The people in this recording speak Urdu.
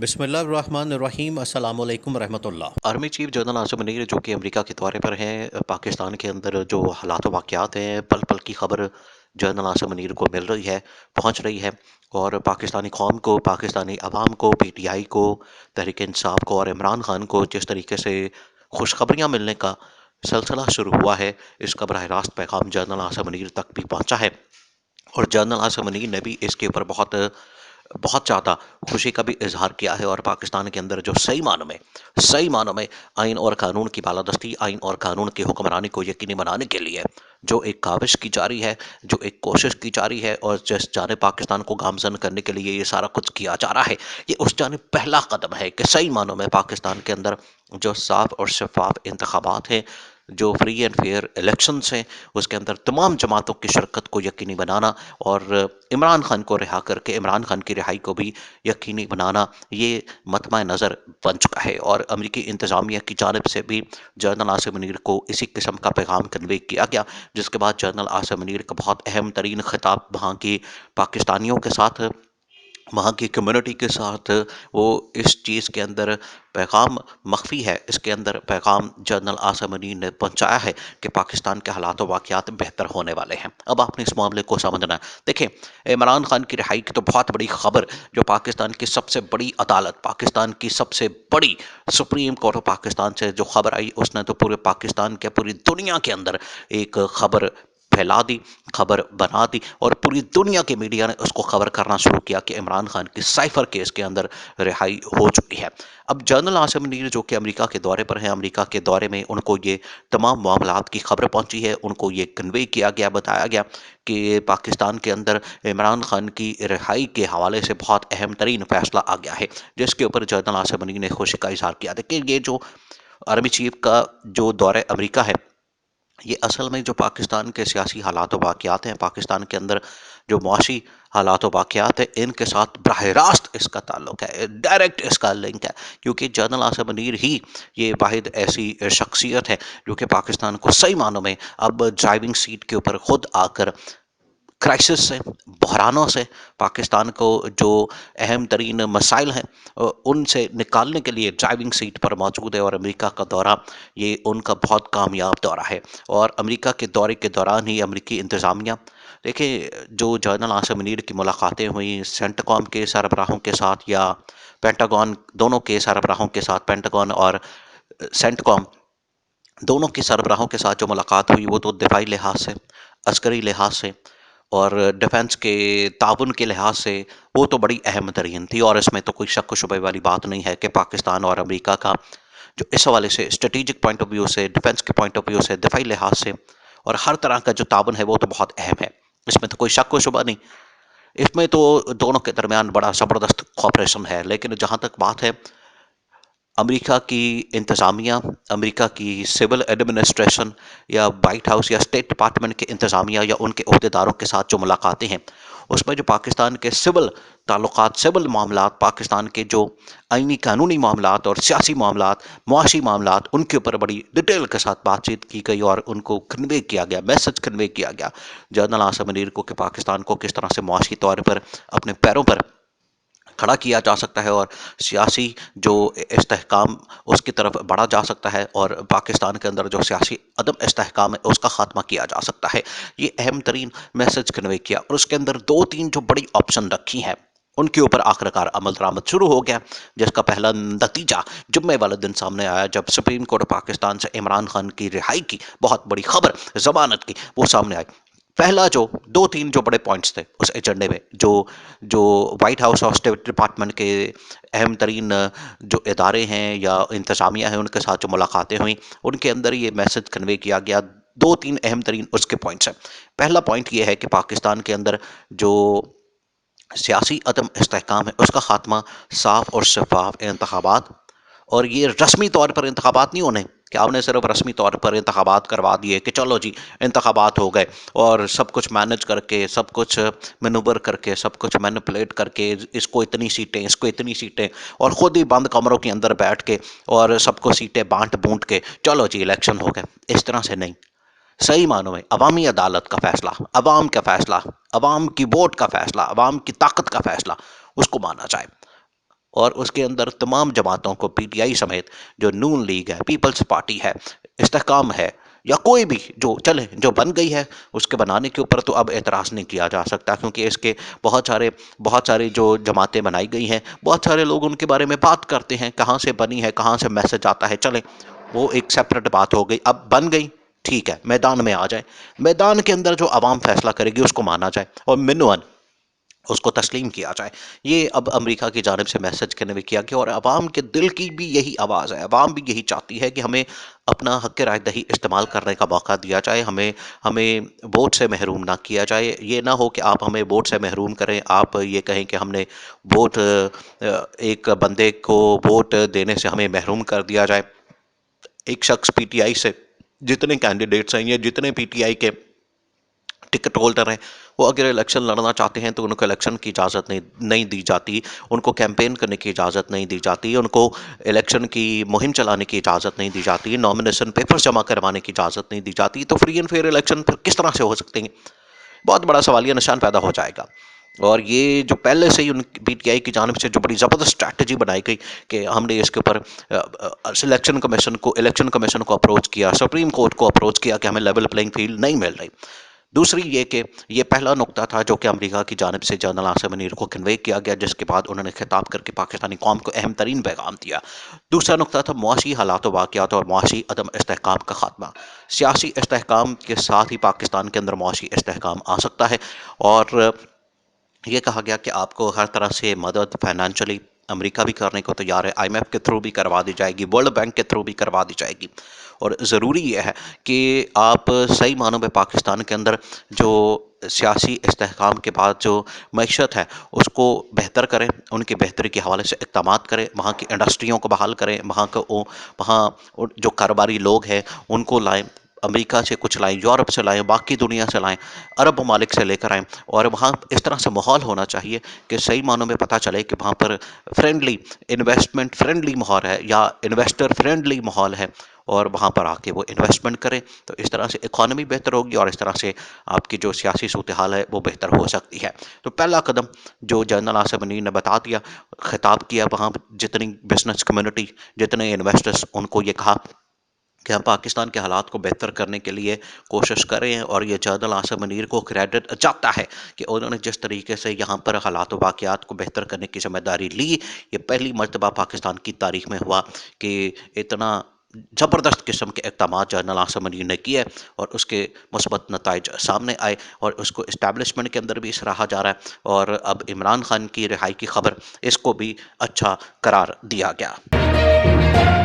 بسم اللہ الرحمن الرحیم، السلام علیکم ورحمۃ اللہ۔ Army chief general Asim Munir جو کہ امریکہ کے دورے پر ہیں، پاکستان کے اندر جو حالات و واقعات ہیں، پل پل کی خبر جنرل عاصم منیر کو مل رہی ہے، پہنچ رہی ہے، اور پاکستانی قوم کو، پاکستانی عوام کو، پی ٹی آئی کو، تحریک انصاف کو اور عمران خان کو جس طریقے سے خوشخبریاں ملنے کا سلسلہ شروع ہوا ہے، اس کا براہ راست پیغام جنرل عاصم منیر تک بھی پہنچا ہے، اور جنرل عاصم منیر نے بھی اس کے اوپر بہت بہت زیادہ خوشی کا بھی اظہار کیا ہے، اور پاکستان کے اندر جو صحیح معنوں میں آئین اور قانون کی بالادستی، آئین اور قانون کی حکمرانی کو یقینی بنانے کے لیے جو ایک کاوش کی جا رہی ہے، جو ایک کوشش کی جا رہی ہے، اور جس جانب پاکستان کو گامزن کرنے کے لیے یہ سارا کچھ کیا جا رہا ہے، یہ اس جانب پہلا قدم ہے کہ صحیح معنوں میں پاکستان کے اندر جو صاف اور شفاف انتخابات ہیں، جو فری اینڈ فیئر الیکشنز ہیں، اس کے اندر تمام جماعتوں کی شرکت کو یقینی بنانا، اور عمران خان کو رہا کر کے عمران خان کی رہائی کو بھی یقینی بنانا، یہ مطمع نظر بن چکا ہے، اور امریکی انتظامیہ کی جانب سے بھی جنرل عاصم منیر کو اسی قسم کا پیغام کنوے کیا گیا، جس کے بعد جنرل عاصم منیر کا بہت اہم ترین خطاب وہاں کی پاکستانیوں کے ساتھ، وہاں کی کمیونٹی کے ساتھ، وہ اس چیز کے اندر پیغام مخفی ہے، اس کے اندر پیغام جنرل عاصم منیر نے پہنچایا ہے کہ پاکستان کے حالات و واقعات بہتر ہونے والے ہیں۔ اب آپ نے اس معاملے کو سمجھنا ہے۔ دیکھیں، عمران خان کی رہائی کی تو بہت بڑی خبر، جو پاکستان کی سب سے بڑی عدالت، پاکستان کی سب سے بڑی سپریم کورٹ آف پاکستان سے جو خبر آئی، اس نے تو پورے پاکستان کے، پوری دنیا کے اندر ایک خبر پھیلا دی، خبر بنا دی، اور پوری دنیا کے میڈیا نے اس کو خبر کرنا شروع کیا کہ عمران خان کی سائفر کیس کے اندر رہائی ہو چکی ہے۔ اب جنرل عاصم منیر جو کہ امریکہ کے دورے پر ہیں، امریکہ کے دورے میں ان کو یہ تمام معاملات کی خبر پہنچی ہے، ان کو یہ کنوے کیا گیا، بتایا گیا کہ پاکستان کے اندر عمران خان کی رہائی کے حوالے سے بہت اہم ترین فیصلہ آ گیا ہے، جس کے اوپر جنرل عاصم منیر نے خوشی کا اظہار کیا۔ دیکھیں، یہ جو آرمی چیف کا جو دورہ امریکہ ہے، یہ اصل میں جو پاکستان کے سیاسی حالات و واقعات ہیں، پاکستان کے اندر جو معاشی حالات و واقعات ہیں، ان کے ساتھ براہ راست اس کا تعلق ہے، ڈائریکٹ اس کا لنک ہے، کیونکہ جنرل عاصم منیر ہی یہ واحد ایسی شخصیت ہے جو کہ پاکستان کو صحیح معنوں میں اب ڈرائیونگ سیٹ کے اوپر خود آ کر کرائسس سے، بحرانوں سے، پاکستان کو جو اہم ترین مسائل ہیں ان سے نکالنے کے لیے ڈرائیونگ سیٹ پر موجود ہے، اور امریکہ کا دورہ یہ ان کا بہت کامیاب دورہ ہے، اور امریکہ کے دورے کے دوران ہی امریکی انتظامیہ، دیکھیں، جو جنرل عاصم منیر کی ملاقاتیں ہوئیں سینٹ کام کے سربراہوں کے ساتھ یا پینٹاگون، دونوں کے سربراہوں کے ساتھ، پینٹاگون اور سینٹ کام دونوں کے سربراہوں کے ساتھ جو ملاقات ہوئی، وہ تو دفاعی لحاظ سے، عسکری لحاظ سے اور ڈیفنس کے تعاون کے لحاظ سے وہ تو بڑی اہم ترین تھی، اور اس میں تو کوئی شک و شبہ والی بات نہیں ہے کہ پاکستان اور امریکہ کا جو اس حوالے سے اسٹریٹجک پوائنٹ آف ویو سے، ڈیفنس کے پوائنٹ آف ویو سے، دفاعی لحاظ سے اور ہر طرح کا جو تعاون ہے، وہ تو بہت اہم ہے، اس میں تو کوئی شک و شبہ نہیں، اس میں تو دونوں کے درمیان بڑا زبردست کوآپریشن ہے۔ لیکن جہاں تک بات ہے امریکہ کی انتظامیہ، امریکہ کی سول ایڈمنسٹریشن یا وائٹ ہاؤس یا اسٹیٹ ڈپارٹمنٹ کے انتظامیہ یا ان کے عہدیداروں کے ساتھ جو ملاقاتیں ہیں، اس میں جو پاکستان کے سول تعلقات، سول معاملات، پاکستان کے جو آئینی قانونی معاملات اور سیاسی معاملات، معاشی معاملات، ان کے اوپر بڑی ڈیٹیل کے ساتھ بات چیت کی گئی، اور ان کو کنوے کیا گیا، میسج کنوے کیا گیا جنرل عاصم منیر کو کہ پاکستان کو کس طرح سے معاشی طور پر اپنے پیروں پر کھڑا کیا جا سکتا ہے، اور سیاسی جو استحکام اس کی طرف بڑھا جا سکتا ہے، اور پاکستان کے اندر جو سیاسی عدم استحکام ہے اس کا خاتمہ کیا جا سکتا ہے، یہ اہم ترین میسج کنوے کیا، اور اس کے اندر دو تین جو بڑی آپشن رکھی ہیں ان کے اوپر آخرکار عمل درآمد شروع ہو گیا، جس کا پہلا نتیجہ جمعے والے دن سامنے آیا جب سپریم کورٹ پاکستان سے عمران خان کی رہائی کی بہت بڑی خبر، ضمانت کی، وہ سامنے آئی۔ پہلا جو دو تین جو بڑے پوائنٹس تھے اس ایجنڈے میں، جو وائٹ ہاؤس اور اسٹیٹ ڈپارٹمنٹ کے اہم ترین جو ادارے ہیں یا انتظامیہ ہیں ان کے ساتھ جو ملاقاتیں ہوئیں، ان کے اندر یہ میسج کنوے کیا گیا، دو تین اہم ترین اس کے پوائنٹس ہیں۔ پہلا پوائنٹ یہ ہے کہ پاکستان کے اندر جو سیاسی عدم استحکام ہے اس کا خاتمہ، صاف اور شفاف انتخابات، اور یہ رسمی طور پر انتخابات نہیں ہونے کہ آپ نے صرف رسمی طور پر انتخابات کروا دیے کہ چلو جی انتخابات ہو گئے، اور سب کچھ مینج کر کے، سب کچھ مینوور کر کے، سب کچھ مینپولیٹ کر کے، اس کو اتنی سیٹیں، اس کو اتنی سیٹیں، اور خود ہی بند کمروں کے اندر بیٹھ کے اور سب کو سیٹیں بانٹ بونٹ کے چلو جی الیکشن ہو گئے، اس طرح سے نہیں، صحیح معنوں میں عوامی عدالت کا فیصلہ، عوام کا فیصلہ، عوام کی ووٹ کا فیصلہ، عوام کی طاقت کا فیصلہ، اس کو مانا جائے، اور اس کے اندر تمام جماعتوں کو پی ٹی آئی سمیت جو نون لیگ ہے، پیپلز پارٹی ہے، استحکام ہے، یا کوئی بھی جو چلے جو بن گئی ہے، اس کے بنانے کے اوپر تو اب اعتراض نہیں کیا جا سکتا، کیونکہ اس کے بہت سارے جو جماعتیں بنائی گئی ہیں، بہت سارے لوگ ان کے بارے میں بات کرتے ہیں، کہاں سے بنی ہے، کہاں سے میسج آتا ہے، چلیں وہ ایک سیپریٹ بات ہو گئی، اب بن گئی ٹھیک ہے، میدان میں آ جائے، میدان کے اندر جو عوام فیصلہ کرے گی اس کو مانا جائے اور منوان اس کو تسلیم کیا جائے۔ یہ اب امریکہ کی جانب سے میسج کنوے کیا گیا، اور عوام کے دل کی بھی یہی آواز ہے، عوام بھی یہی چاہتی ہے کہ ہمیں اپنا حق رائے دہی استعمال کرنے کا موقع دیا جائے، ہمیں ووٹ سے محروم نہ کیا جائے۔ یہ نہ ہو کہ آپ ہمیں ووٹ سے محروم کریں، آپ یہ کہیں کہ ہم نے ووٹ ایک بندے کو ووٹ دینے سے ہمیں محروم کر دیا جائے۔ ایک شخص پی ٹی آئی سے جتنے کینڈیڈیٹس ہیں یا جتنے پی ٹی آئی کے ٹکٹ ہولڈر ہیں، وہ اگر الیکشن لڑنا چاہتے ہیں تو ان کو الیکشن کی اجازت نہیں دی جاتی، ان کو کیمپین کرنے کی اجازت نہیں دی جاتی، ان کو الیکشن کی مہم چلانے کی اجازت نہیں دی جاتی، نامنیشن پیپرز جمع کروانے کی اجازت نہیں دی جاتی، تو فری اینڈ فیئر الیکشن پھر کس طرح سے ہو سکتے ہیں؟ بہت بڑا سوالیہ نشان پیدا ہو جائے گا۔ اور یہ جو پہلے سے ہی ان پی ٹی آئی کی جانب سے جو بڑی زبردست اسٹریٹجی بنائی گئی کہ ہم نے اس کے اوپر الیکشن کمیشن کو اپروچ کیا، سپریم کورٹ کو اپروچ کیا کہ ہمیں لیول پلینگ فیلڈ نہیں مل رہی۔ دوسری یہ کہ یہ پہلا نقطہ تھا جو کہ امریکہ کی جانب سے جنرل عاصم منیر کو کنوے کیا گیا، جس کے بعد انہوں نے خطاب کر کے پاکستانی قوم کو اہم ترین پیغام دیا۔ دوسرا نقطہ تھا معاشی حالات و واقعات اور معاشی عدم استحکام کا خاتمہ۔ سیاسی استحکام کے ساتھ ہی پاکستان کے اندر معاشی استحکام آ سکتا ہے، اور یہ کہا گیا کہ آپ کو ہر طرح سے مدد فائنینشلی امریکہ بھی کرنے کو تیار ہے، آئی ایم ایف کے تھرو بھی کروا دی جائے گی، ورلڈ بینک کے تھرو بھی کروا دی جائے گی، اور ضروری یہ ہے کہ آپ صحیح معنوں میں پاکستان کے اندر جو سیاسی استحکام کے بعد جو معیشت ہے اس کو بہتر کریں، ان کی بہتری کے حوالے سے اقدامات کریں، وہاں کی انڈسٹریوں کو بحال کریں، وہاں جو کاروباری لوگ ہیں ان کو لائیں، امریکہ سے کچھ لائیں، یورپ سے لائیں، باقی دنیا سے لائیں، عرب ممالک سے لے کر آئیں، اور وہاں اس طرح سے ماحول ہونا چاہیے کہ صحیح معنوں میں پتہ چلے کہ وہاں پر فرینڈلی انویسٹمنٹ فرینڈلی ماحول ہے یا انویسٹر فرینڈلی ماحول ہے، اور وہاں پر آ کے وہ انویسٹمنٹ کریں، تو اس طرح سے اکانومی بہتر ہوگی اور اس طرح سے آپ کی جو سیاسی صورتحال ہے وہ بہتر ہو سکتی ہے۔ تو پہلا قدم جو جنرل عاصم منیر نے بتا دیا، خطاب کیا وہاں جتنی بزنس کمیونٹی، جتنے انویسٹرز، ان کو یہ کہا کہ ہم پاکستان کے حالات کو بہتر کرنے کے لیے کوشش کریں، اور یہ جنرل عاصم منیر کو کریڈٹ جاتا ہے کہ انہوں نے جس طریقے سے یہاں پر حالات و واقعات کو بہتر کرنے کی ذمہ داری لی، یہ پہلی مرتبہ پاکستان کی تاریخ میں ہوا کہ اتنا زبردست قسم کے اقدامات جنرل عاصم منیر نے کیے اور اس کے مثبت نتائج سامنے آئے، اور اس کو اسٹیبلشمنٹ کے اندر بھی سراہا جا رہا ہے، اور اب عمران خان کی رہائی کی خبر اس کو بھی اچھا قرار دیا گیا۔